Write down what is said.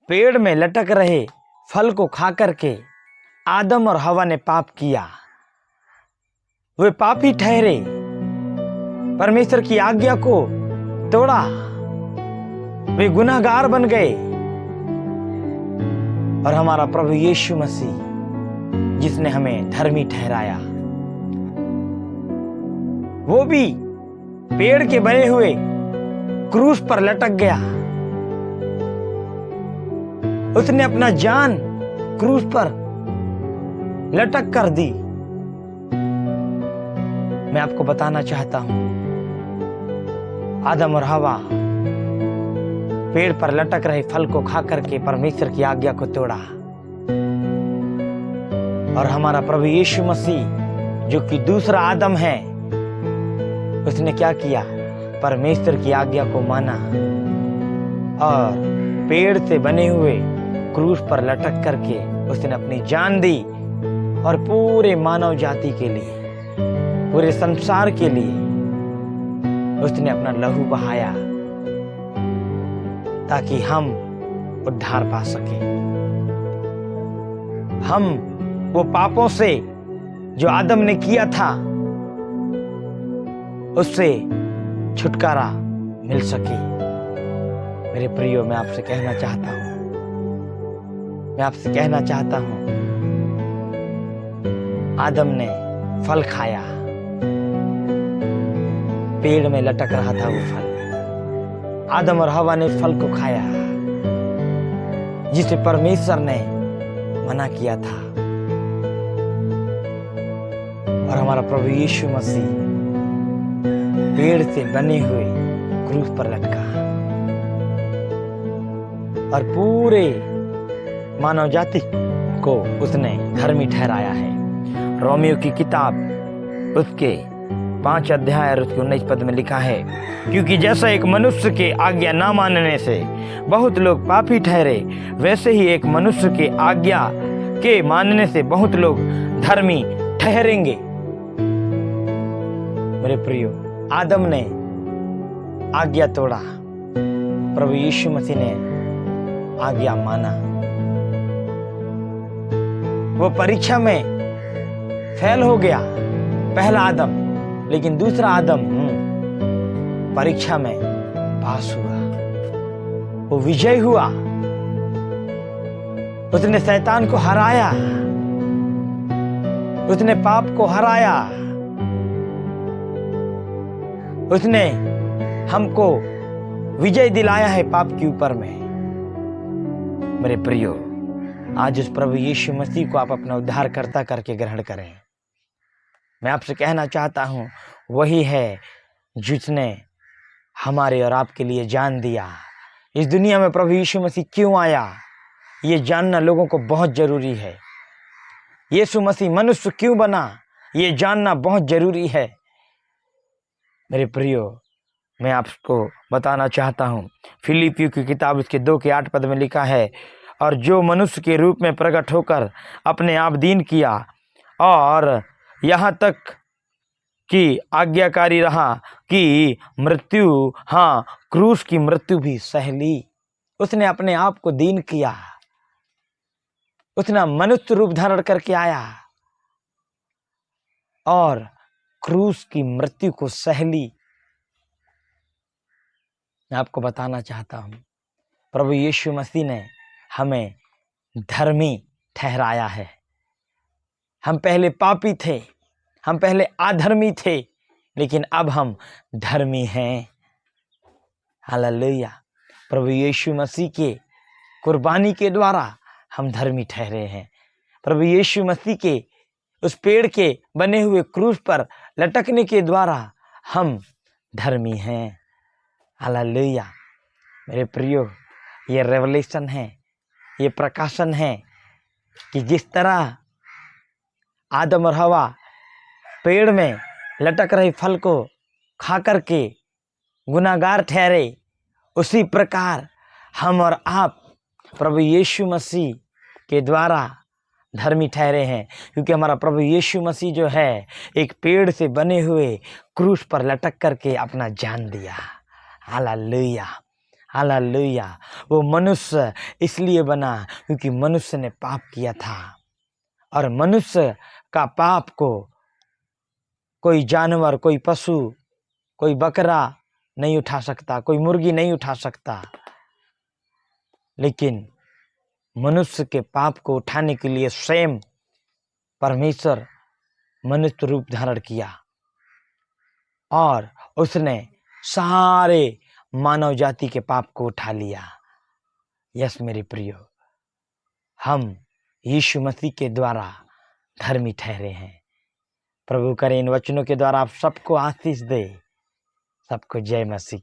पेड़ में लटक रहे फल को खा करके आदम और हवा ने पाप किया। वे पापी ठहरे, परमेश्वर की आज्ञा को तोड़ा, वे गुनाहगार बन गए। और हमारा प्रभु यीशु मसीह जिसने हमें धर्मी ठहराया, वो भी पेड़ के बने हुए क्रूस पर लटक गया। उसने अपना जान क्रूस पर लटक कर दी। मैं आपको बताना चाहता हूं, आदम और हवा पेड़ पर लटक रहे फल को खा करके परमेश्वर की आज्ञा को तोड़ा। और हमारा प्रभु यीशु मसीह जो कि दूसरा आदम है, उसने क्या किया? परमेश्वर की आज्ञा को माना और पेड़ से बने हुए क्रूस पर लटक करके उसने अपनी जान दी और पूरे मानव जाति के लिए, पूरे संसार के लिए उसने अपना लहू बहाया ताकि हम उद्धार पा सके। हम वो पापों से जो आदम ने किया था उससे छुटकारा मिल सके। मेरे प्रियो, मैं आपसे कहना चाहता हूं, आदम ने फल खाया, पेड़ में लटक रहा था वो फल। आदम और हवा ने फल को खाया जिसे परमेश्वर ने मना किया था। और हमारा प्रभु यीशु मसीह पेड़ से बने हुए क्रूस पर लटका और पूरे मानव जाति को उसने धर्मी ठहराया है। रोमियो की किताब उसके 5 अध्याय और उसके 19 पद में लिखा है, क्योंकि जैसा एक मनुष्य के आज्ञा ना मानने से बहुत लोग पापी ठहरे, वैसे ही एक मनुष्य के आज्ञा के मानने से बहुत लोग धर्मी ठहरेंगे। मेरे प्रियो, आदम ने आज्ञा तोड़ा, प्रभु यीशु मसीह ने आज्ञा माना। वो परीक्षा में फेल हो गया, पहला आदम, लेकिन दूसरा आदम परीक्षा में पास हुआ, वो विजय हुआ। उसने शैतान को हराया, उसने पाप को हराया, उसने हमको विजय दिलाया है पाप के ऊपर में। मेरे प्रियो, आज उस प्रभु यीशु मसीह को आप अपना उद्धारकर्ता करके ग्रहण करें। मैं आपसे कहना चाहता हूं, वही है जिसने हमारे और आपके लिए जान दिया। इस दुनिया में प्रभु यीशु मसीह क्यों आया, ये जानना लोगों को बहुत जरूरी है। यीशु मसीह मनुष्य क्यों बना, ये जानना बहुत जरूरी है। मेरे प्रियो, मैं आपको बताना चाहता हूँ, फिलिपियों की किताब उसके 2 के 8 पद में लिखा है, और जो मनुष्य के रूप में प्रकट होकर अपने आप दीन किया और यहाँ तक कि आज्ञाकारी रहा कि मृत्यु, हाँ, क्रूस की मृत्यु भी सह ली। उसने अपने आप को दीन किया, उसने मनुष्य रूप धारण करके आया और क्रूस की मृत्यु को सह ली। मैं आपको बताना चाहता हूं, प्रभु यीशु मसीह ने हमें धर्मी ठहराया है। हम पहले पापी थे, हम पहले अधर्मी थे, लेकिन अब हम धर्मी हैं। हालेलुया। प्रभु यीशु मसीह के कुर्बानी के द्वारा हम धर्मी ठहरे हैं। प्रभु यीशु मसीह के उस पेड़ के बने हुए क्रूस पर लटकने के द्वारा हम धर्मी हैं। हालेलुया। मेरे प्रियो, ये रेवलेशन है, ये प्रकाशन है कि जिस तरह आदम और हवा पेड़ में लटक रहे फल को खा करके गुनाहगार ठहरे, उसी प्रकार हम और आप प्रभु यीशु मसीह के द्वारा धर्मी ठहरे हैं। क्योंकि हमारा प्रभु यीशु मसीह जो है, एक पेड़ से बने हुए क्रूस पर लटक करके अपना जान दिया। Hallelujah, hallelujah. वो मनुष्य इसलिए बना क्योंकि मनुष्य ने पाप किया था, और मनुष्य का पाप को कोई जानवर, कोई पशु, कोई बकरा नहीं उठा सकता, कोई मुर्गी नहीं उठा सकता। लेकिन मनुष्य के पाप को उठाने के लिए स्वयं परमेश्वर मनुष्य रूप धारण किया और उसने सारे मानव जाति के पाप को उठा लिया। यस मेरे प्रियो, हम यीशु मसीह के द्वारा धर्मी ठहरे हैं। प्रभु करे इन वचनों के द्वारा आप सबको आशीष दे। सबको जय मसीह।